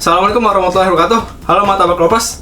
Assalamualaikum warahmatullahi wabarakatuh. Halo martabak lovers,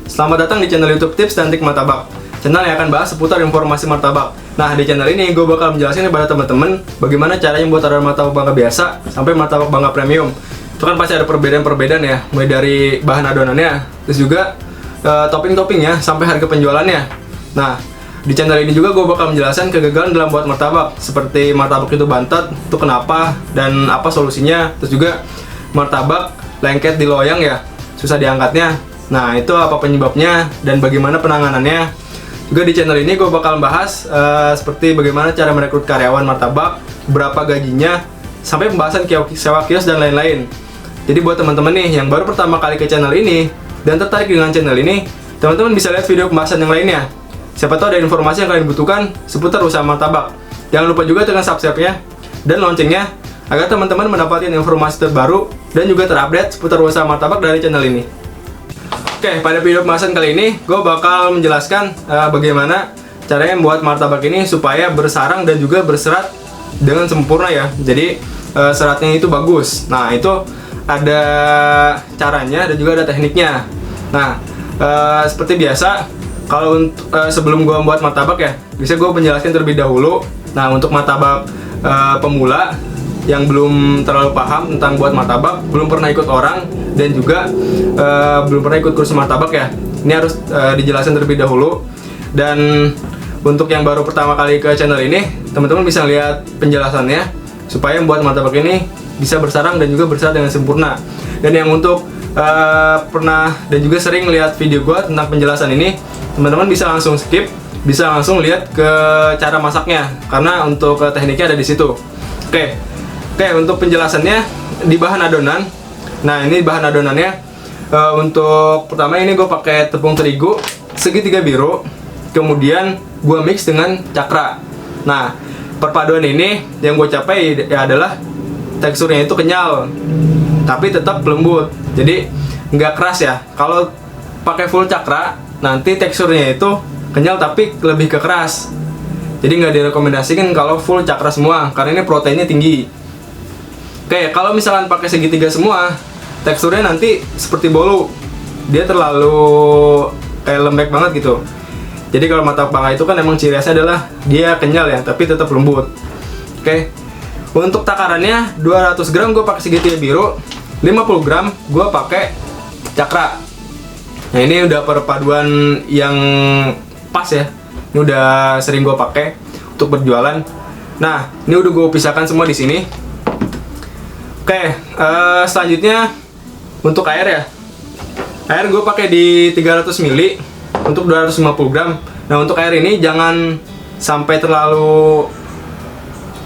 selamat datang di channel YouTube Tips dan Trik Martabak. Channel yang akan bahas seputar informasi martabak. Nah, di channel ini gue bakal menjelaskan kepada teman-teman bagaimana caranya membuat adonan martabak bangga biasa sampai martabak bangga premium. Itu kan pasti ada perbedaan-perbedaan ya, mulai dari bahan adonannya, terus juga topping-toppingnya sampai harga penjualannya. Nah, di channel ini juga gue bakal menjelaskan kegagalan dalam buat martabak, seperti martabak itu bantet, itu kenapa dan apa solusinya, terus juga martabak lengket di loyang ya, susah diangkatnya. Nah, itu apa penyebabnya dan bagaimana penanganannya. Juga di channel ini gue bakal bahas seperti bagaimana cara merekrut karyawan martabak, berapa gajinya, sampai pembahasan sewa kios dan lain-lain. Jadi buat teman-teman nih yang baru pertama kali ke channel ini dan tertarik dengan channel ini, teman-teman bisa lihat video pembahasan yang lainnya. Siapa tahu ada informasi yang kalian butuhkan seputar usaha martabak. Jangan lupa juga tekan subscribe-nya dan loncengnya agar teman-teman mendapatkan informasi terbaru dan juga terupdate seputar usaha martabak dari channel ini. Oke, pada video pembahasan kali ini gue bakal menjelaskan bagaimana caranya membuat martabak ini supaya bersarang dan juga berserat dengan sempurna ya. Jadi seratnya itu bagus. Nah, itu ada caranya dan juga ada tekniknya. Nah, seperti biasa, kalau sebelum gue membuat martabak ya, bisa gue menjelaskan terlebih dahulu. Nah, untuk martabak pemula yang belum terlalu paham tentang buat martabak, belum pernah ikut orang, dan juga belum pernah ikut kursus martabak ya, ini harus dijelaskan terlebih dahulu. Dan untuk yang baru pertama kali ke channel ini, teman-teman bisa lihat penjelasannya supaya membuat martabak ini bisa bersarang dan juga berserat dengan sempurna. Dan yang untuk pernah dan juga sering lihat video gue tentang penjelasan ini, teman-teman bisa langsung skip, bisa langsung lihat ke cara masaknya, karena untuk tekniknya ada di situ. Oke, untuk penjelasannya di bahan adonan. Nah, ini bahan adonannya. Untuk pertama ini gue pakai tepung terigu segitiga biru, kemudian gue mix dengan cakra. Nah, perpaduan ini yang gue capai ya adalah teksturnya itu kenyal, tapi tetap lembut. Jadi nggak keras ya. Kalau pakai full cakra, nanti teksturnya itu kenyal tapi lebih ke keras. Jadi nggak direkomendasikan kalau full cakra semua, karena ini proteinnya tinggi. Oke, kalau misalkan pakai segitiga semua, teksturnya nanti seperti bolu. Dia terlalu kayak lembek banget gitu. Jadi kalau martabak bangga itu kan emang ciri khasnya adalah dia kenyal ya, tapi tetap lembut. Oke. Untuk takarannya 200 gram gue pakai segitiga biru, 50 gram gue pakai cakra. Nah, ini udah perpaduan yang pas ya. Ini udah sering gue pakai untuk berjualan. Nah, ini udah gue pisahkan semua di sini. Oke, selanjutnya untuk air ya. Air gue pakai di 300 ml untuk 250 gram. Nah, untuk air ini jangan sampai terlalu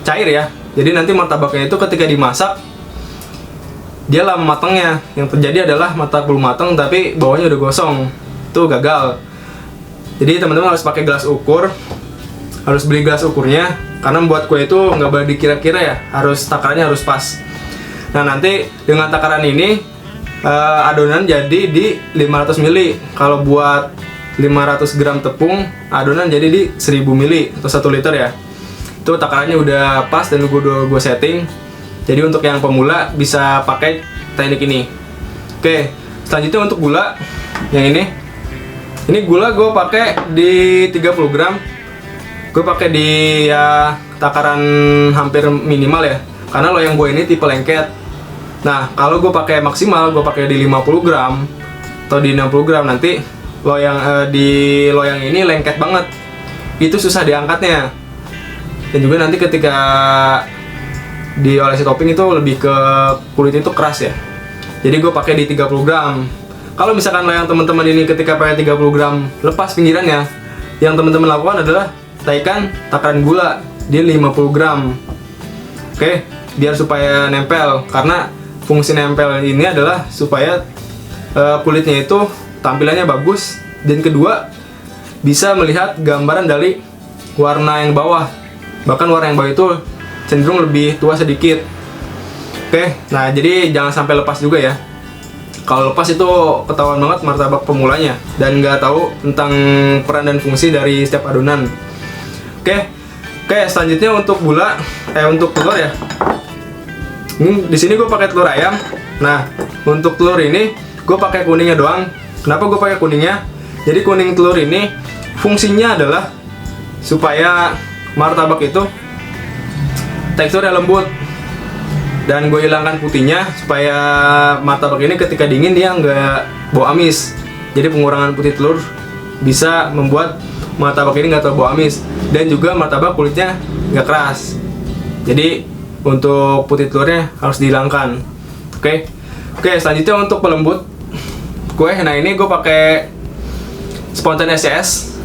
cair ya. Jadi nanti martabaknya itu ketika dimasak dia lama matangnya. Yang terjadi adalah martabak belum matang tapi bawahnya udah gosong. Itu gagal. Jadi teman-teman harus pakai gelas ukur. Harus beli gelas ukurnya, karena membuat kue itu nggak boleh dikira-kira ya. Harus takarannya harus pas. Nah, nanti dengan takaran ini adonan jadi di 500 ml. Kalau buat 500 gram tepung, adonan jadi di 1000 ml atau 1 liter ya. Itu takarannya udah pas dan gue setting. Jadi untuk yang pemula bisa pakai teknik ini. Oke, selanjutnya untuk gula yang ini. Ini gula gue pakai di 30 gram. Gue pakai di ya takaran hampir minimal ya, karena loyang gue ini tipe lengket. Nah, kalau gue pakai maksimal, gue pakai di 50 gram atau di 60 gram, nanti di loyang ini lengket banget. Itu susah diangkatnya. Dan juga nanti ketika diolesi topping itu lebih ke kulit itu keras ya. Jadi gue pakai di 30 gram. Kalau misalkan loyang teman-teman ini ketika pakai 30 gram lepas pinggirannya, yang teman-teman lakukan adalah taikan takaran gula di 50 gram. Oke, biar supaya nempel, karena fungsi nempel ini adalah supaya kulitnya itu tampilannya bagus, dan kedua bisa melihat gambaran dari warna yang bawah. Bahkan warna yang bawah itu cenderung lebih tua sedikit. Oke, nah jadi jangan sampai lepas juga ya. Kalau lepas itu ketahuan banget martabak pemulanya dan nggak tahu tentang peran dan fungsi dari setiap adonan. Oke, selanjutnya untuk untuk telur ya. Di sini gue pakai telur ayam. Nah, untuk telur ini gue pakai kuningnya doang. Kenapa gue pakai kuningnya? Jadi kuning telur ini fungsinya adalah supaya martabak itu teksturnya lembut, dan gue hilangkan putihnya supaya martabak ini ketika dingin dia nggak bau amis. Jadi pengurangan putih telur bisa membuat martabak ini nggak terlalu bau amis, dan juga martabak kulitnya nggak keras. Jadi untuk putih telurnya harus dihilangkan. Oke, selanjutnya untuk pelembut kue. Nah ini gue pakai Spontan SCS.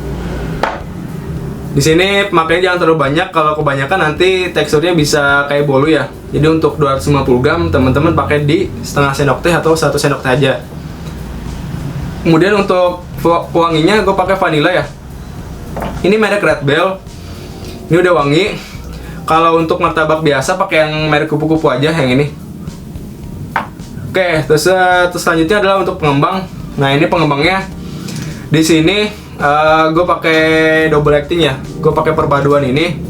Di sini pemakaiannya jangan terlalu banyak, kalau kebanyakan nanti teksturnya bisa kayak bolu ya. Jadi untuk 250 gram teman-teman pakai di setengah sendok teh atau 1 sendok teh aja. Kemudian untuk wanginya gue pakai vanilla ya. Ini merek Red Bell. Ini udah wangi. Kalau untuk martabak biasa pakai yang merek kupu-kupu aja yang ini. Oke, terus selanjutnya adalah untuk pengembang. Nah ini pengembangnya di sini gue pakai double acting ya. Gue pakai perpaduan ini.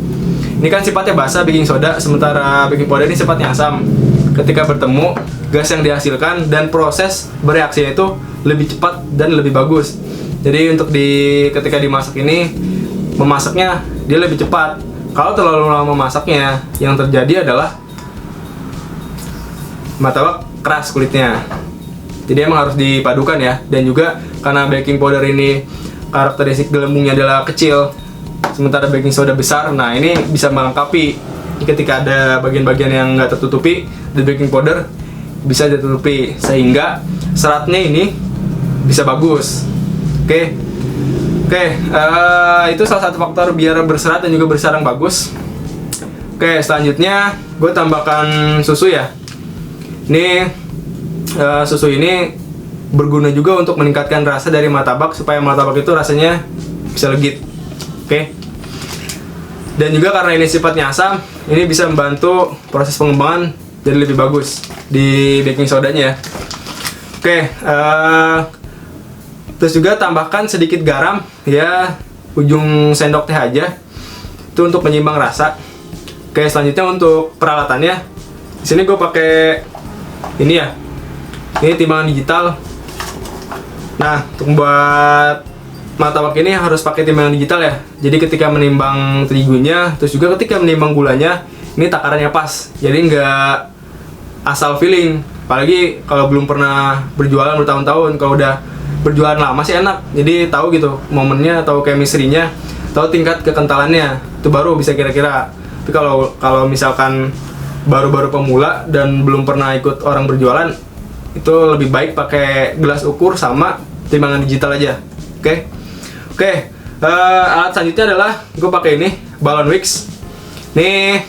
Ini kan sifatnya basah baking soda, sementara baking powder ini sifatnya asam. Ketika bertemu, gas yang dihasilkan dan proses bereaksinya itu lebih cepat dan lebih bagus. Jadi untuk ketika dimasak ini, memasaknya dia lebih cepat. Kalau terlalu lama memasaknya, yang terjadi adalah martabak keras kulitnya. Jadi emang harus dipadukan ya. Dan juga karena baking powder ini karakteristik gelembungnya adalah kecil, sementara baking soda besar. Nah ini bisa melengkapi. Ketika ada bagian-bagian yang nggak tertutupi, di baking powder bisa ditutupi sehingga seratnya ini bisa bagus. Itu salah satu faktor biar berserat dan juga bersarang bagus. Selanjutnya gue tambahkan susu ya. Ini susu ini berguna juga untuk meningkatkan rasa dari martabak supaya martabak itu rasanya bisa legit. Dan juga karena ini sifatnya asam, ini bisa membantu proses pengembangan jadi lebih bagus di baking sodanya ya. Terus juga tambahkan sedikit garam ya, ujung sendok teh aja, itu untuk menyeimbang rasa. Selanjutnya untuk peralatannya, di sini gue pakai ini ya, ini timbangan digital. Nah untuk membuat martabak ini harus pakai timbangan digital ya. Jadi ketika menimbang terigunya, terus juga ketika menimbang gulanya, ini takarannya pas. Jadi nggak asal feeling. Apalagi kalau belum pernah berjualan bertahun-tahun, kalau udah berjualan lama sih enak. Jadi tahu gitu momennya atau chemistry-nya, tahu tingkat kekentalannya. Itu baru bisa kira-kira. Tapi kalau misalkan baru-baru pemula dan belum pernah ikut orang berjualan, itu lebih baik pakai gelas ukur sama timbangan digital aja. Alat selanjutnya adalah gue pakai ini balon wax. Nih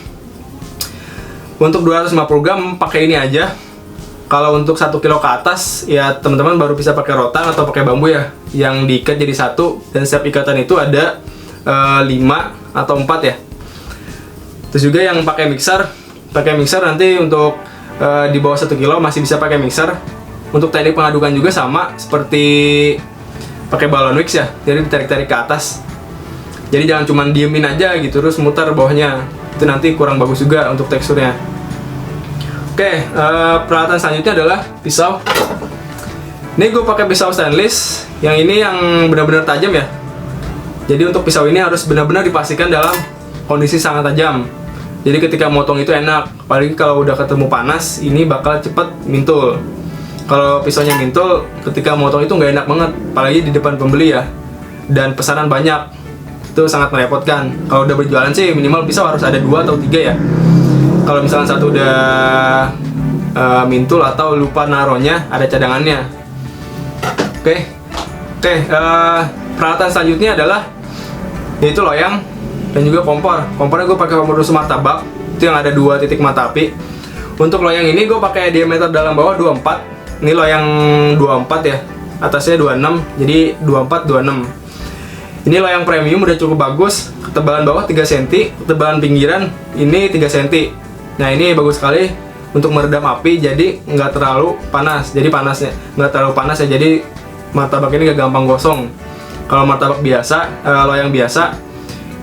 untuk 250 gram pakai ini aja. Kalau untuk 1 kilo ke atas ya teman-teman baru bisa pakai rotan atau pakai bambu ya, yang diikat jadi satu, dan setiap ikatan itu ada 5 atau 4 ya. Terus juga yang pakai mixer nanti untuk di bawah 1 kilo masih bisa pakai mixer. Untuk teknik pengadukan juga sama seperti pakai balon wax ya, jadi ditarik-tarik ke atas. Jadi jangan cuma diemin aja gitu terus muter bawahnya, itu nanti kurang bagus juga untuk teksturnya. Peralatan selanjutnya adalah pisau. Ini gue pakai pisau stainless, yang ini yang benar-benar tajam ya. Jadi untuk pisau ini harus benar-benar dipastikan dalam kondisi sangat tajam. Jadi ketika motong itu enak, apalagi kalau udah ketemu panas, ini bakal cepet mintul. Kalau pisaunya mintul, ketika motong itu nggak enak banget, apalagi di depan pembeli ya. Dan pesanan banyak, itu sangat merepotkan. Kalau udah berjualan sih minimal pisau harus ada 2 atau 3 ya. Kalau misalnya satu udah mintul atau lupa naruhnya, ada cadangannya. Peralatan selanjutnya adalah yaitu loyang dan juga kompor. Kompornya gue pakai kompor susu martabak, itu yang ada 2 titik mata api. Untuk loyang ini gue pakai diameter dalam bawah 24. Ini loyang 24 ya, atasnya 26, jadi 24-26. Ini loyang premium udah cukup bagus. Ketebalan bawah 3 cm, ketebalan pinggiran ini 3 cm. Nah ini bagus sekali untuk meredam api, jadi nggak terlalu panas. Jadi panasnya nggak terlalu panas ya, jadi martabak ini nggak gampang gosong. Kalau martabak biasa, loyang biasa,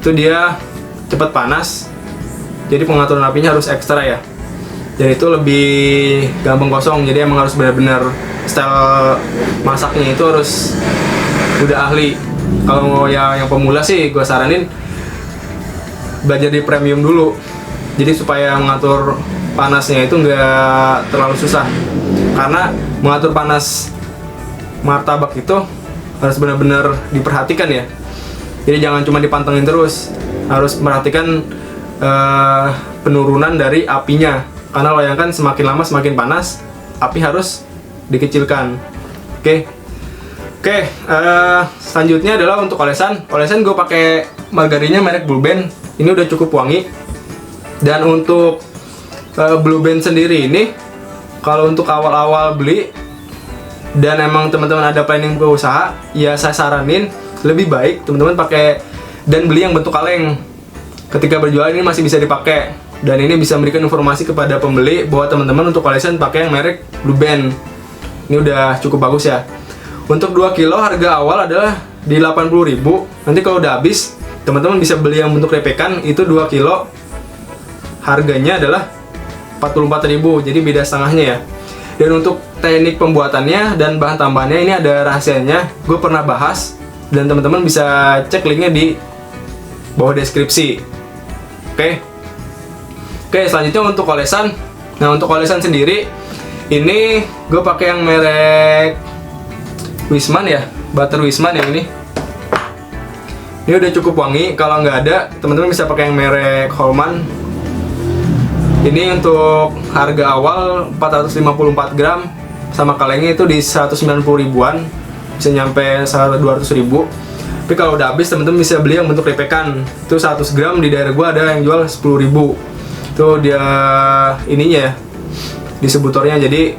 itu dia cepat panas. Jadi pengaturan apinya harus ekstra ya. dan itu lebih gampang kosong. Jadi emang harus benar-benar style masaknya itu harus udah ahli. Kalau mau yang pemula sih gue saranin belajar di premium dulu, jadi supaya mengatur panasnya itu nggak terlalu susah, karena mengatur panas martabak itu harus benar-benar diperhatikan ya. Jadi jangan cuma dipantengin terus, harus perhatikan penurunan dari apinya, karena loyang semakin lama semakin panas, api harus dikecilkan. Oke, selanjutnya adalah untuk olesan. Olesan gue pakai margarinnya merek Blue Band. Ini udah cukup wangi. Dan untuk Blue Band sendiri ini, kalau untuk awal-awal beli dan emang teman-teman ada planning ke usaha, ya saya saranin lebih baik teman-teman pakai dan beli yang bentuk kaleng. Ketika berjualan ini masih bisa dipakai, dan ini bisa memberikan informasi kepada pembeli bahwa teman-teman untuk olesan pakai yang merek Blue Band. Ini udah cukup bagus ya. Untuk 2 kilo harga awal adalah di 80.000. Nanti kalau udah habis, teman-teman bisa beli yang bentuk repekan, itu 2 kilo harganya adalah 44.000. Jadi beda setengahnya ya. Dan untuk teknik pembuatannya dan bahan tambahannya ini ada rahasianya. Gue pernah bahas dan teman-teman bisa cek linknya di bawah deskripsi. Oke, selanjutnya untuk olesan. Nah, untuk olesan sendiri ini gue pakai yang merek Wisman ya, butter Wisman yang ini. Ini udah cukup wangi. Kalau nggak ada, teman-teman bisa pakai yang merek Holman. Ini untuk harga awal 454 gram, sama kalengnya itu di 190 ribuan, bisa nyampe 200.000. Tapi kalau udah habis, teman-teman bisa beli yang bentuk repekan. Itu 100 gram di daerah gua ada yang jual 10.000. Itu dia ininya ya, distributornya, jadi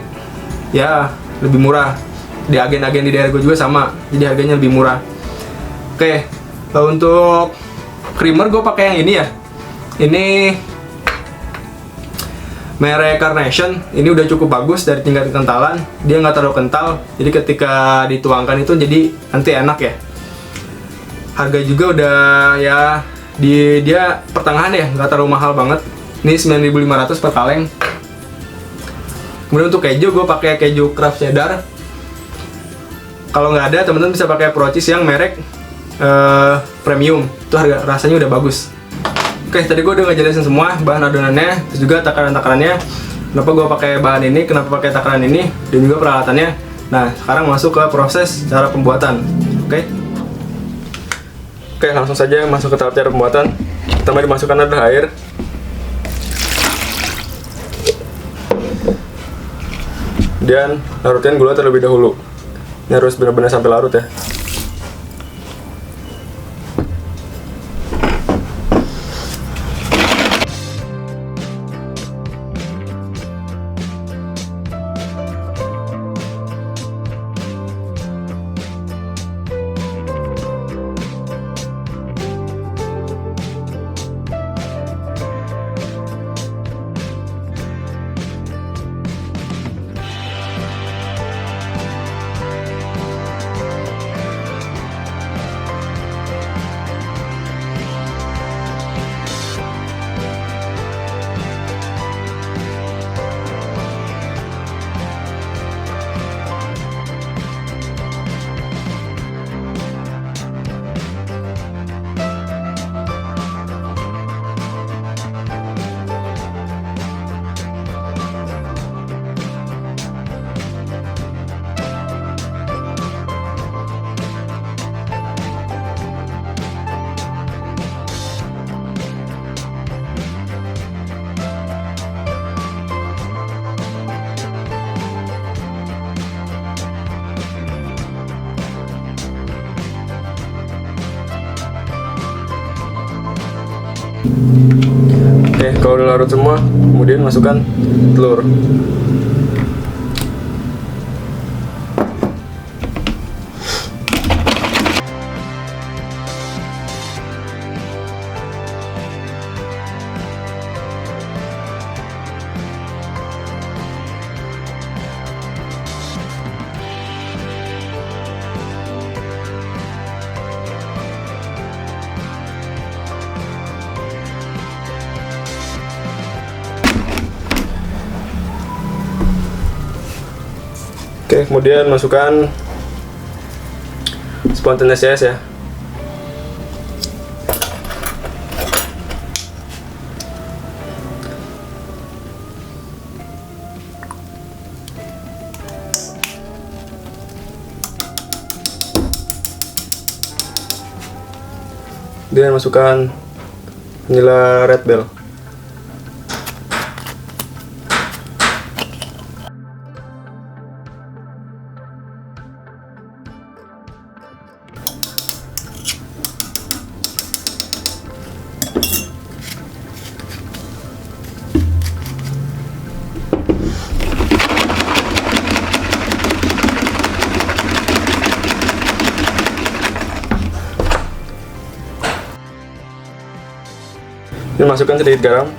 ya lebih murah. Di agen-agen di daerah gue juga sama, jadi harganya lebih murah. Oke, untuk creamer gue pakai yang ini ya. Ini merek Carnation. Ini udah cukup bagus dari tingkat kekentalan. Dia nggak terlalu kental, jadi ketika dituangkan itu jadi nanti enak ya. Harga juga udah ya dia pertengahan ya, nggak terlalu mahal banget. Ini 9.500 per kaleng. Kemudian untuk keju gue pakai keju Kraft Cheddar. Kalau nggak ada, teman-teman bisa pakai Pro Cheese yang merek premium. Itu harga rasanya udah bagus. Oke, tadi gue udah ngejelasin semua bahan adonannya, terus juga takaran-takarannya. Kenapa gue pakai bahan ini, kenapa pakai takaran ini, dan juga peralatannya. Nah, sekarang masuk ke proses cara pembuatan. Oke, langsung saja masuk ke tahap cara pembuatan. Pertama dimasukkan adalah air. Dan larutkan gula terlebih dahulu. Ini harus benar-benar sampai larut ya. Oke, kalau udah larut semua, kemudian masukkan telur. Oke, kemudian masukkan sponsor SCS ya. Kemudian masukkan vanilla Red Bell. Ini masukkan sedikit garam.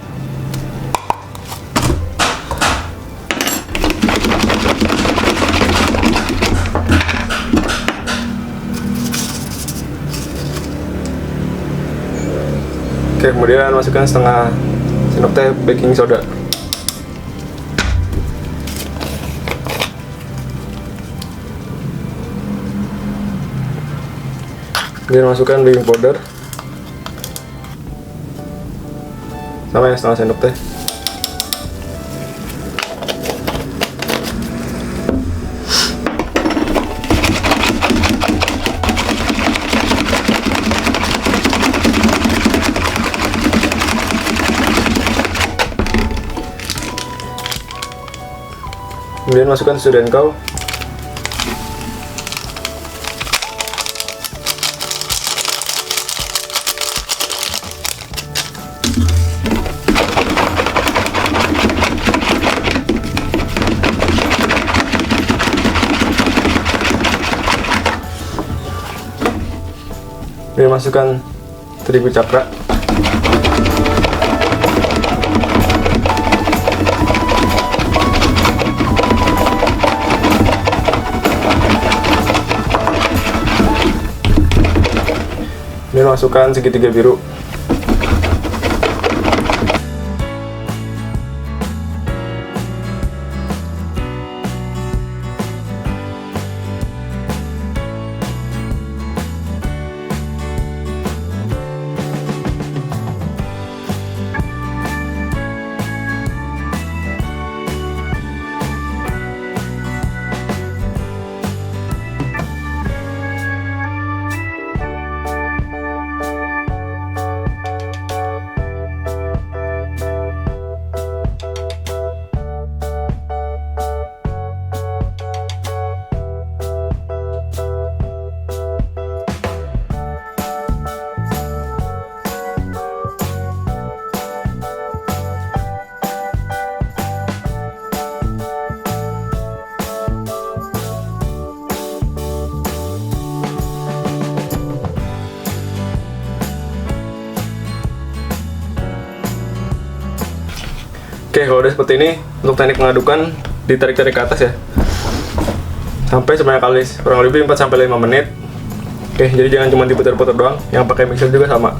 Oke, kemudian masukkan setengah sendok teh baking soda. Kemudian masukkan baking powder. Sama ya, setengah sendok teh. Kemudian masukkan susu denkau. Kemudian masukkan terigu cakra. Kemudian masukkan segitiga biru. Oke, kalau udah seperti ini, untuk teknik mengadukan ditarik-tarik ke atas ya, sampai sebanyak kali, kurang lebih 4-5 menit. Oke, jadi jangan cuma diputar-putar doang, yang pakai mixer juga sama.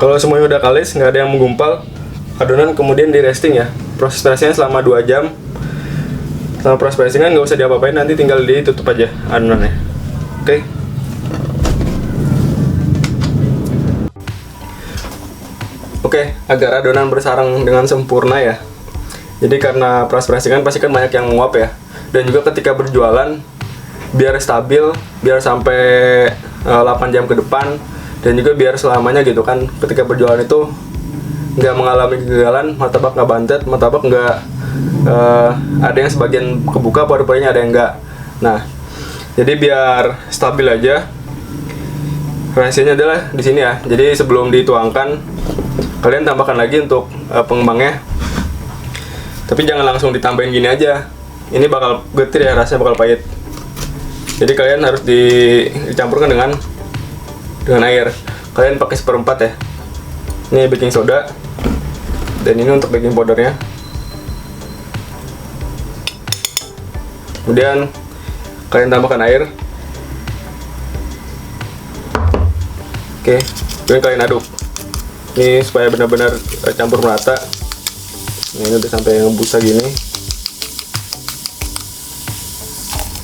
Kalau semuanya udah kalis, nggak ada yang menggumpal, adonan kemudian di resting ya. Proses pressingnya selama 2 jam. Selama proses pressingan nggak usah diapa-apain, nanti tinggal ditutup aja adonannya. Oke. Oke, agar adonan bersarang dengan sempurna ya. Jadi karena proses pressingan pasti kan banyak yang menguap ya. Dan juga ketika berjualan biar stabil, biar sampai 8 jam ke depan, dan juga biar selamanya gitu kan. Ketika berjualan itu nggak mengalami kegagalan, martabak nggak bantet, martabak nggak ada yang sebagian kebuka, paru-parunya ada yang nggak. Nah, jadi biar stabil aja, rahasianya adalah di sini ya. Jadi sebelum dituangkan, kalian tambahkan lagi untuk pengembangnya. Tapi jangan langsung ditambahin gini aja. Ini bakal getir ya, rasanya bakal pahit. Jadi kalian harus dicampurkan dengan air. Kalian pakai 1/4 ya. Ini baking soda, dan ini untuk baking powdernya. Kemudian kalian tambahkan air. Oke, kemudian kalian aduk. Ini supaya benar-benar campur merata. Nah, ini udah sampai yang busa gini.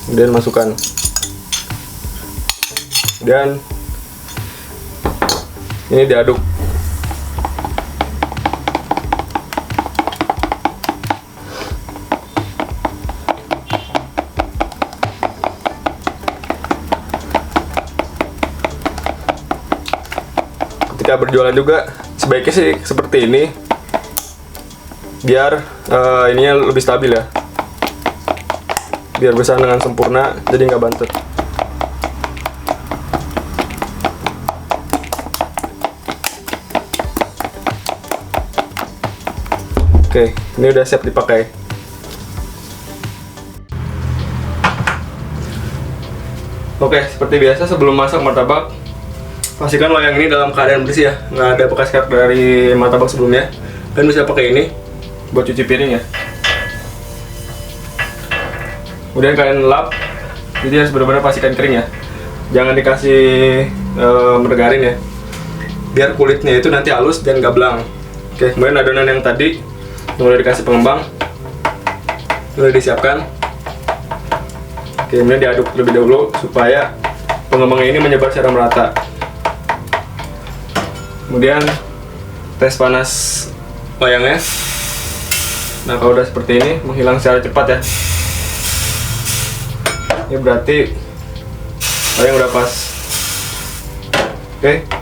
Kemudian masukkan. Dan ini diaduk. Ketika berjualan juga sebaiknya sih seperti ini, biar ininya lebih stabil ya, biar bisa dengan sempurna, jadi nggak bantet. Oke, ini udah siap dipakai. Oke, seperti biasa sebelum masak martabak, pastikan loyang ini dalam keadaan bersih ya, nggak ada bekas karat dari martabak sebelumnya. Kalian bisa pakai ini buat cuci piring ya. Kemudian kalian lap, jadi harus benar-benar pastikan kering ya. Jangan dikasih meregarin ya, biar kulitnya itu nanti halus dan gablang. Oke, kemudian adonan yang tadi yang udah dikasih pengembang udah disiapkan. Oke, kemudian diaduk lebih dahulu supaya pengembangnya ini menyebar secara merata. Kemudian tes panas loyangnya. Nah, kalau udah seperti ini menghilang secara cepat ya, ini berarti loyang udah pas. Oke.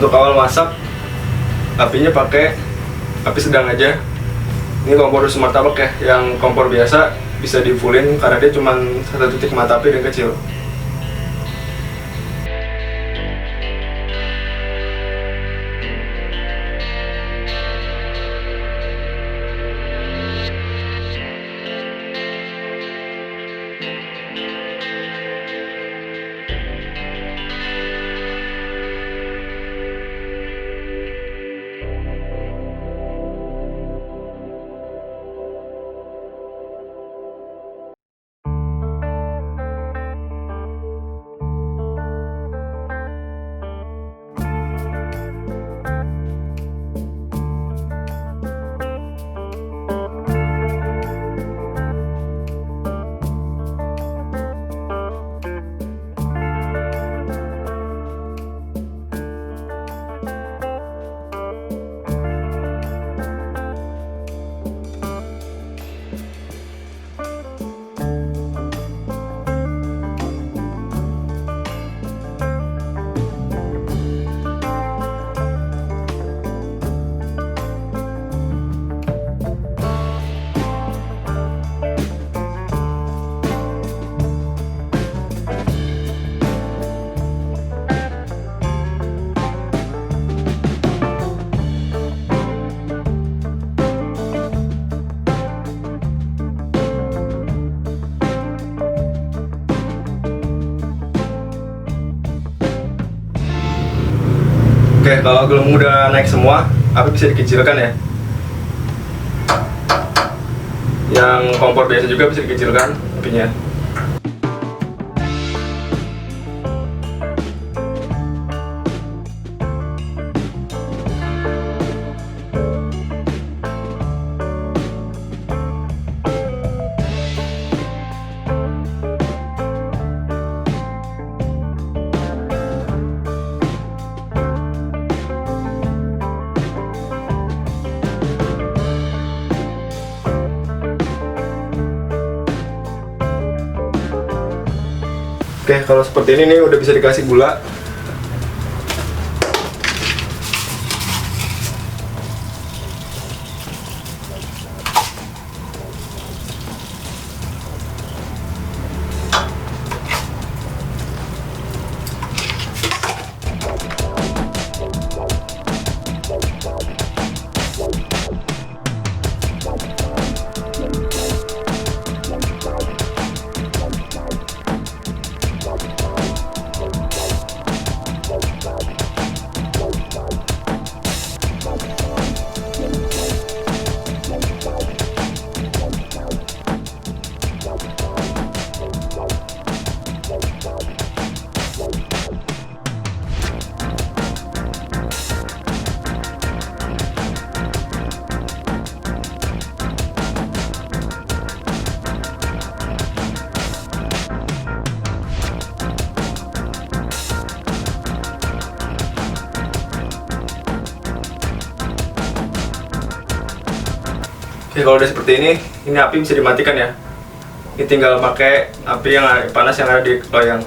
Untuk awal masak, apinya pakai api sedang aja. Ini kompor dus martabak ya, yang kompor biasa bisa di fullin karena dia cuma 1 titik mata api dan kecil. Oke, kalau gelembung udah naik semua, api bisa dikecilkan ya. Yang kompor biasa juga bisa dikecilkan apinya. Oke, kalau seperti ini nih udah bisa dikasih gula. Oke, kalau udah seperti ini api bisa dimatikan ya. Ini tinggal pakai api yang panas yang ada di loyang.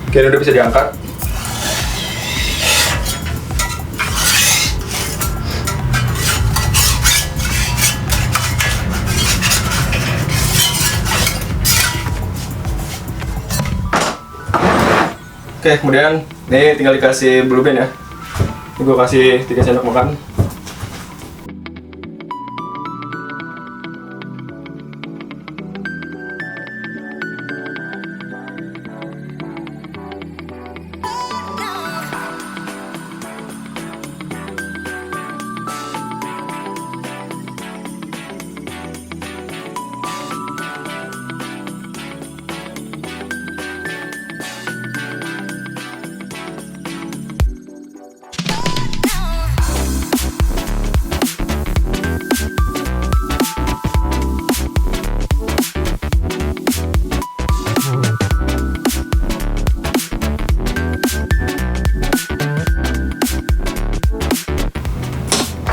Oke, ini udah bisa diangkat. Oke, kemudian ini tinggal dikasih blue band ya. Ini gue kasih 3 sendok makan.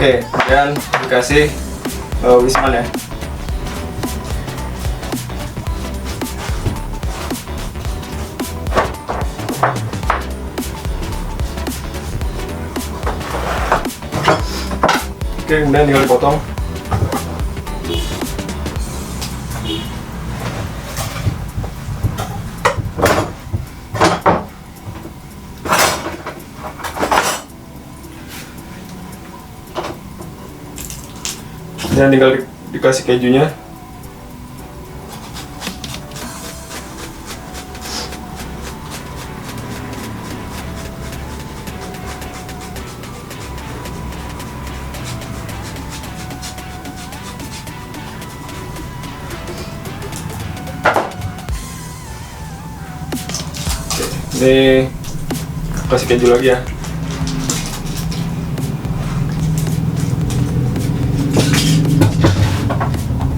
Oke, kemudian dikasih wisman ya. Oke, kemudian tinggal dipotong. Dan tinggal dikasih kejunya. Ini kasih keju lagi ya.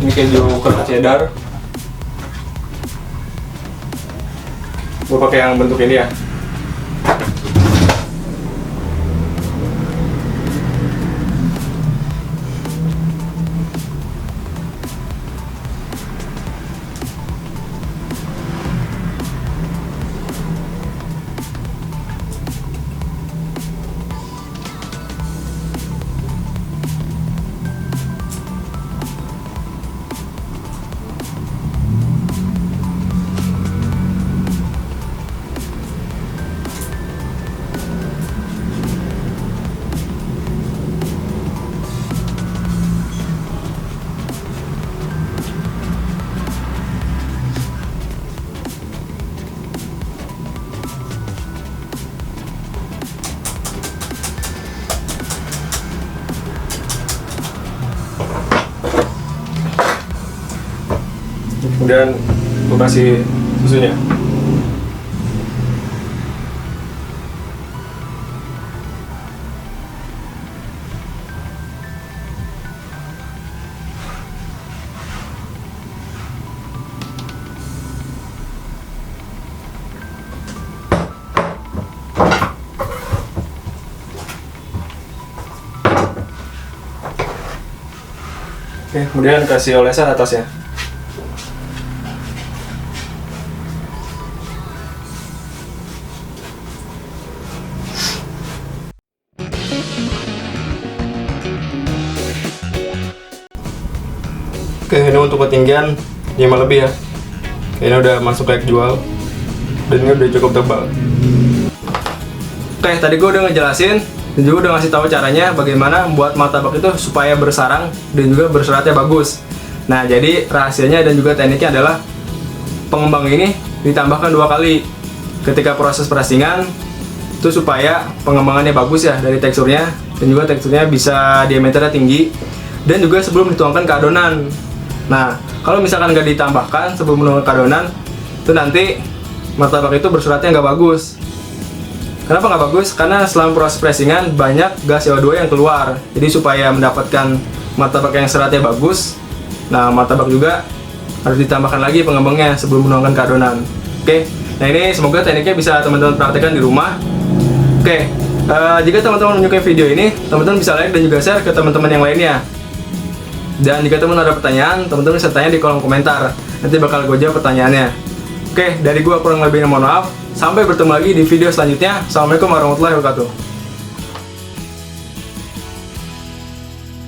Ini keju keras cheddar. Gue pakai yang bentuk ini ya. kemudian gue kasih susunya. Oke, kemudian kasih olesan atasnya. Oke, ini untuk ketinggian 5 lebih ya. Ini udah masuk kayak jual. Dan ini udah cukup tebal. Oke, tadi gue udah ngejelasin dan juga udah ngasih tahu caranya bagaimana membuat martabak itu supaya bersarang dan juga berseratnya bagus. Nah, jadi rahasianya dan juga tekniknya adalah pengembang ini ditambahkan 2 kali ketika proses perasingan itu supaya pengembangannya bagus ya dari teksturnya, dan juga teksturnya bisa diameternya tinggi, dan juga sebelum dituangkan ke adonan. Nah, kalau misalkan nggak ditambahkan sebelum menuangkan ke adonan, itu nanti martabak itu berseratnya nggak bagus. Kenapa nggak bagus? Karena selama proses pressingan banyak gas CO2 yang keluar. Jadi supaya mendapatkan martabak yang seratnya bagus, nah martabak juga harus ditambahkan lagi pengembangnya sebelum menuangkan ke adonan. Oke, nah ini semoga tekniknya bisa teman-teman praktekkan di rumah. Oke, jika teman-teman menyukai video ini, teman-teman bisa like dan juga share ke teman-teman yang lainnya. Dan jika teman-teman ada pertanyaan, teman-teman bisa tanya di kolom komentar. Nanti bakal gue jawab pertanyaannya. Oke, dari gue kurang lebihnya mohon maaf. Sampai bertemu lagi di video selanjutnya. Assalamualaikum warahmatullahi wabarakatuh.